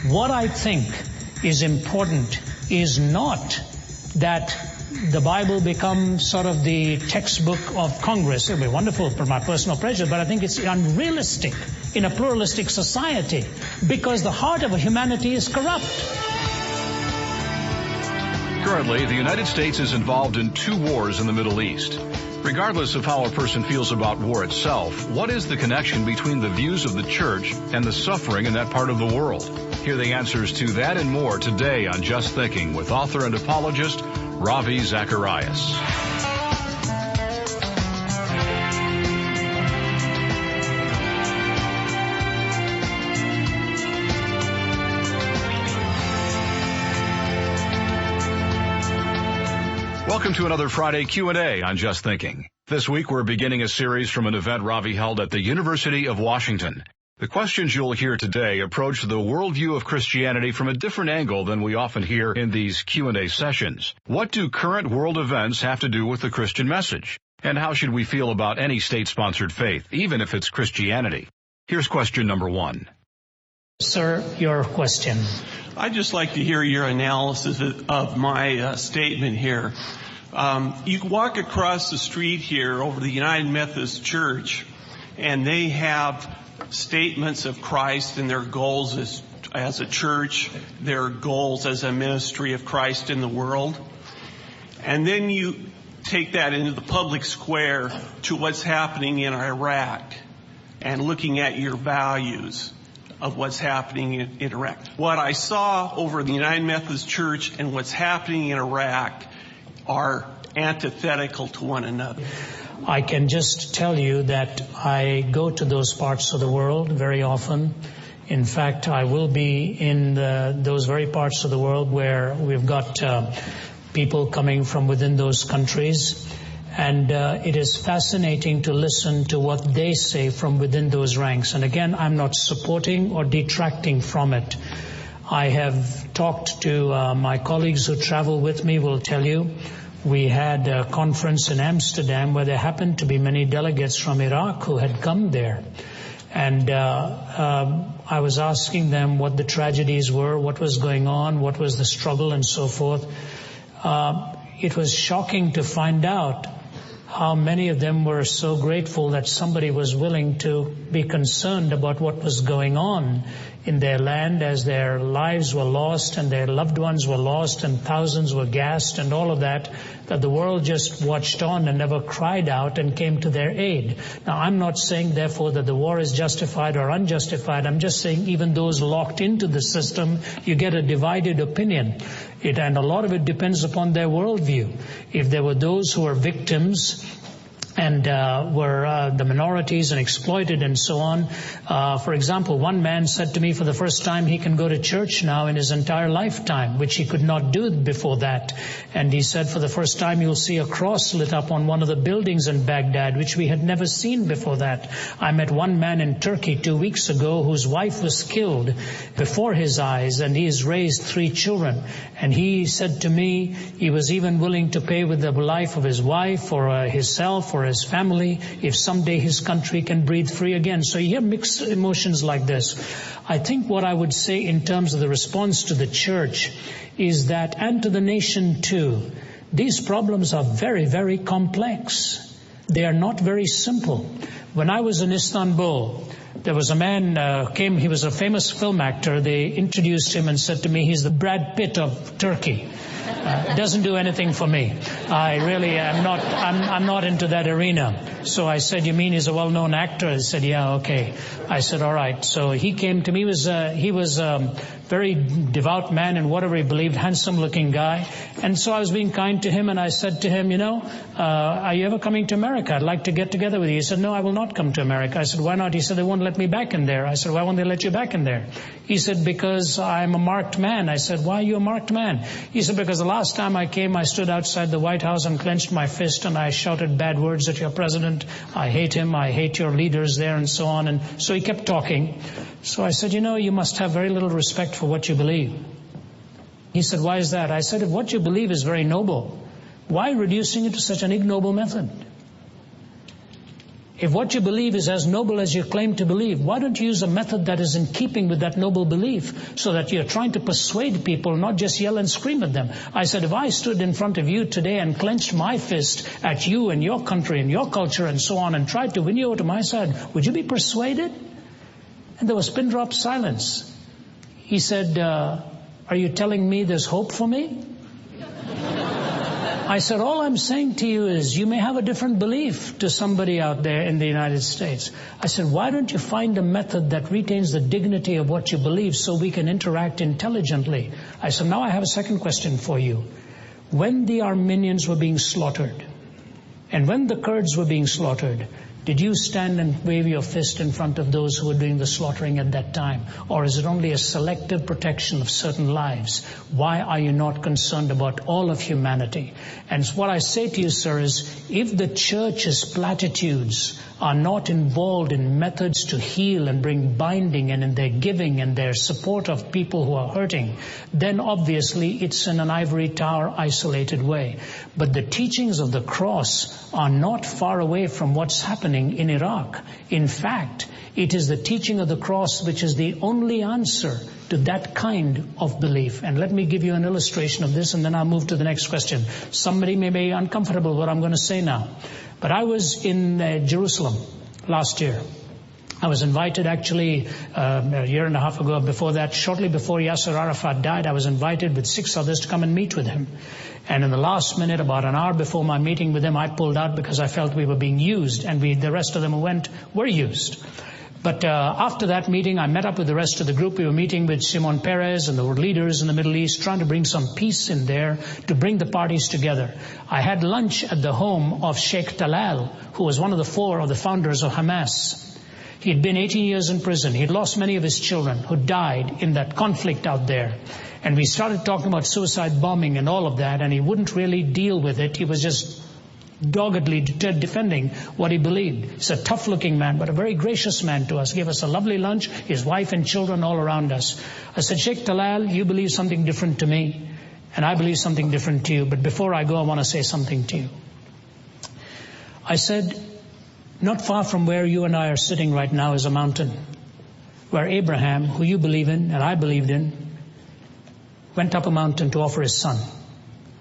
What I think is important is not that the Bible becomes sort of the textbook of Congress. It would be wonderful for my personal pleasure, but I think it's unrealistic in a pluralistic society because the heart of humanity is corrupt. Currently, the United States is involved in 2 wars in the Middle East. Regardless of how a person feels about war itself, what is the connection between the views of the church and the suffering in that part of the world? Hear the answers to that and more today on Just Thinking with author and apologist Ravi Zacharias. Welcome to another Friday Q&A on Just Thinking. This week we're beginning a series from an event Ravi held at the University of Washington. The questions you'll hear today approach the worldview of Christianity from a different angle than we often hear in these Q&A sessions. What do current world events have to do with the Christian message? And how should we feel about any state-sponsored faith, even if it's Christianity? Here's question number 1. Sir, your question. I'd just like to hear your analysis of my statement here. You walk across the street here over the United Methodist Church, and they have statements of Christ and their goals as a church, their goals as a ministry of Christ in the world. And then you take that into the public square to what's happening in Iraq and looking at your values of what's happening in Iraq. What I saw over the United Methodist Church and what's happening in Iraq are antithetical to one another. I can just tell you that I go to those parts of the world very often. In fact, I will be in those very parts of the world where we've got people coming from within those countries. And it is fascinating to listen to what they say from within those ranks. And again, I'm not supporting or detracting from it. I have talked to my colleagues who travel with me will tell you. We had a conference in Amsterdam where there happened to be many delegates from Iraq who had come there. And I was asking them what the tragedies were, what was going on, what was the struggle and so forth. It was shocking to find out how many of them were so grateful that somebody was willing to be concerned about what was going on in their land as their lives were lost and their loved ones were lost and thousands were gassed and all of that the world just watched on and never cried out and came to their aid. Now, I'm not saying, therefore, that the war is justified or unjustified. I'm just saying even those locked into the system, you get a divided opinion. And a lot of it depends upon their worldview. If there were those who were victims and were the minorities and exploited and so on. For example, one man said to me for the first time he can go to church now in his entire lifetime, which he could not do before that. And he said for the first time you'll see a cross lit up on one of the buildings in Baghdad, which we had never seen before that. I met one man in Turkey 2 weeks ago whose wife was killed before his eyes, and he has raised 3 children. And he said to me he was even willing to pay with the life of his wife or himself or his family if someday his country can breathe free again. So you hear mixed emotions like this. I think what I would say in terms of the response to the church is that, and to the nation too, these problems are very, very complex. They are not very simple. When I was in Istanbul, there was a man came, he was a famous film actor. They introduced him and said to me, he's the Brad Pitt of Turkey. Doesn't do anything for me. I really am not, I'm not into that arena. So I said, you mean he's a well-known actor? He said, yeah, okay. I said, all right. So he came to me, he was a very devout man in whatever he believed, handsome-looking guy. And so I was being kind to him, and I said to him, are you ever coming to America? I'd like to get together with you. He said, no, I will not come to America. I said, why not? He said, they won't let me back in there. I said, why won't they let you back in there? He said, because I'm a marked man. I said, why are you a marked man? He said, because the last time I came, I stood outside the White House and clenched my fist and I shouted bad words at your president. I hate him. I hate your leaders there and so on. And so he kept talking. So I said, you must have very little respect for what you believe. He said, why is that? I said, if what you believe is very noble, why reducing it to such an ignoble method? If what you believe is as noble as you claim to believe, why don't you use a method that is in keeping with that noble belief so that you're trying to persuade people, not just yell and scream at them? I said, if I stood in front of you today and clenched my fist at you and your country and your culture and so on and tried to win you over to my side, would you be persuaded? And there was pin drop silence. He said, are you telling me there's hope for me? I said, all I'm saying to you is you may have a different belief to somebody out there in the United States. I said, why don't you find a method that retains the dignity of what you believe so we can interact intelligently? I said, now I have a second question for you. When the Armenians were being slaughtered, and when the Kurds were being slaughtered, did you stand and wave your fist in front of those who were doing the slaughtering at that time? Or is it only a selective protection of certain lives? Why are you not concerned about all of humanity? And what I say to you, sir, is if the church's platitudes are not involved in methods to heal and bring binding and in their giving and their support of people who are hurting, then obviously it's in an ivory tower isolated way. But the teachings of the cross are not far away from what's happening in Iraq. In fact, it is the teaching of the cross which is the only answer to that kind of belief. And let me give you an illustration of this, and then I'll move to the next question. Somebody may be uncomfortable with what I'm going to say now. But I was in Jerusalem last year. I was invited actually a year and a half ago. Before that, shortly before Yasser Arafat died, I was invited with 6 others to come and meet with him. And in the last minute, about an hour before my meeting with him, I pulled out because I felt we were being used, and the rest of them who went were used. But after that meeting, I met up with the rest of the group. We were meeting with Shimon Peres and the leaders in the Middle East, trying to bring some peace in there to bring the parties together. I had lunch at the home of Sheikh Talal, who was one of the 4 of the founders of Hamas. He had been 18 years in prison. He had lost many of his children who died in that conflict out there. And we started talking about suicide bombing and all of that, and he wouldn't really deal with it. He was just doggedly defending what he believed. He's a tough-looking man, but a very gracious man to us. Gave us a lovely lunch, his wife and children all around us. I said, Sheikh Talal, you believe something different to me, and I believe something different to you. But before I go, I want to say something to you. I said, not far from where you and I are sitting right now is a mountain where Abraham, who you believe in and I believed in, went up a mountain to offer his son.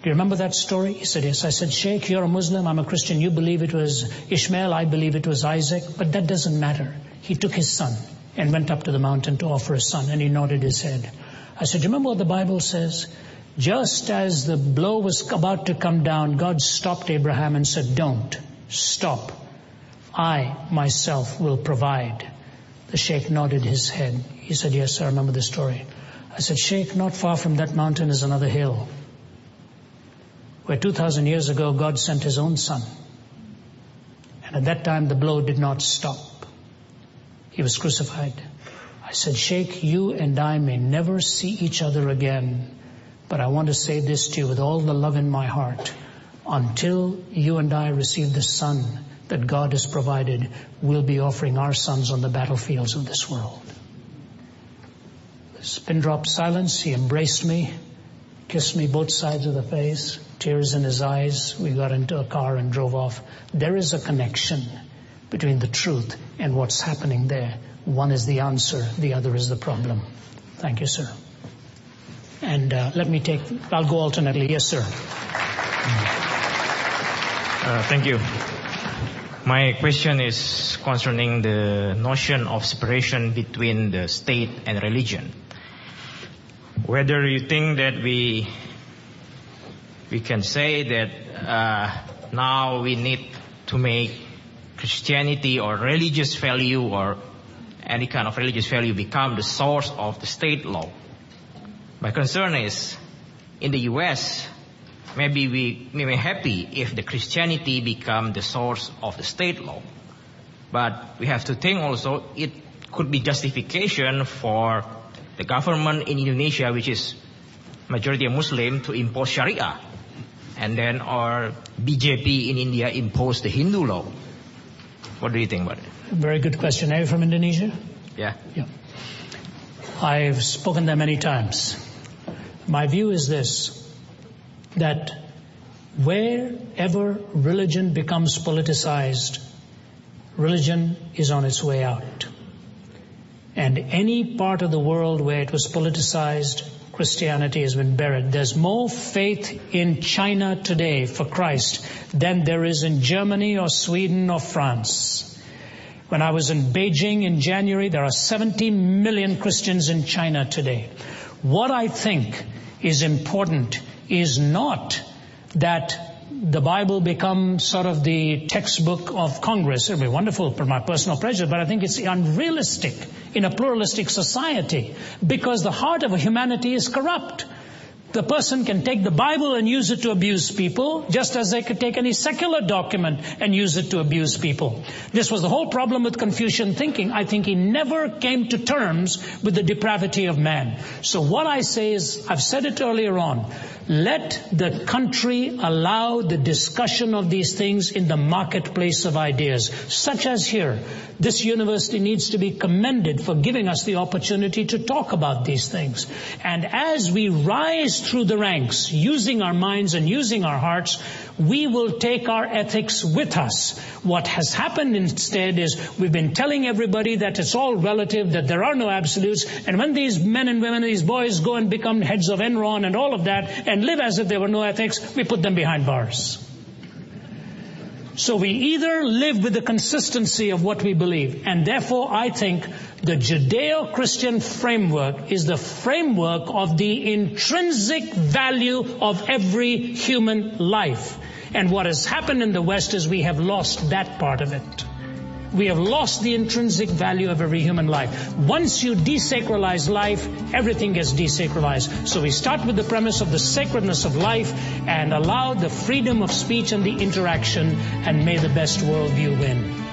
Do you remember that story? He said, yes. I said, Sheikh, you're a Muslim, I'm a Christian. You believe it was Ishmael, I believe it was Isaac. But that doesn't matter. He took his son and went up to the mountain to offer his son, and he nodded his head. I said, you remember what the Bible says? Just as the blow was about to come down, God stopped Abraham and said, don't. Stop. I, myself, will provide. The Sheikh nodded his head. He said, yes, I remember the story. I said, Sheikh, not far from that mountain is another hill, where 2,000 years ago God sent his own son. And at that time the blow did not stop. He was crucified. I said, Sheikh, you and I may never see each other again, but I want to say this to you with all the love in my heart. Until you and I receive the son that God has provided, we'll be offering our sons on the battlefields of this world. This pin drop silence, he embraced me, kissed me both sides of the face, tears in his eyes. We got into a car and drove off. There is a connection between the truth and what's happening there. One is the answer, the other is the problem. Thank you, sir. And I'll go alternately. Yes, sir. Thank you. My question is concerning the notion of separation between the state and religion. Whether you think that we can say that now we need to make Christianity or religious value or any kind of religious value become the source of the state law. My concern is, in the U.S., maybe we may be happy if the Christianity become the source of the state law. But we have to think also it could be justification for the government in Indonesia, which is majority Muslim, to impose Sharia. And then our BJP in India impose the Hindu law. What do you think about it? Very good question. Are you from Indonesia? Yeah. I've spoken there many times. My view is this, that wherever religion becomes politicized, religion is on its way out. And any part of the world where it was politicized, Christianity has been buried. There's more faith in China today for Christ than there is in Germany or Sweden or France. When I was in Beijing in January, there are 70 million Christians in China today. What I think is important is not that the Bible becomes sort of the textbook of Congress. It would be wonderful for my personal pleasure, but I think it's unrealistic in a pluralistic society because the heart of humanity is corrupt. The person can take the Bible and use it to abuse people, just as they could take any secular document and use it to abuse people. This was the whole problem with Confucian thinking. I think he never came to terms with the depravity of man. So what I say is, I've said it earlier on, let the country allow the discussion of these things in the marketplace of ideas, such as here. This university needs to be commended for giving us the opportunity to talk about these things. And as we rise through the ranks, using our minds and using our hearts, we will take our ethics with us. What has happened instead is we've been telling everybody that it's all relative, that there are no absolutes, and when these men and women, these boys go and become heads of Enron and all of that, and live as if there were no ethics, we put them behind bars. So we either live with the consistency of what we believe, and therefore I think the Judeo-Christian framework is the framework of the intrinsic value of every human life. And what has happened in the West is we have lost that part of it. We have lost the intrinsic value of every human life. Once you desacralize life, everything gets desacralized. So we start with the premise of the sacredness of life and allow the freedom of speech and the interaction, and may the best worldview win.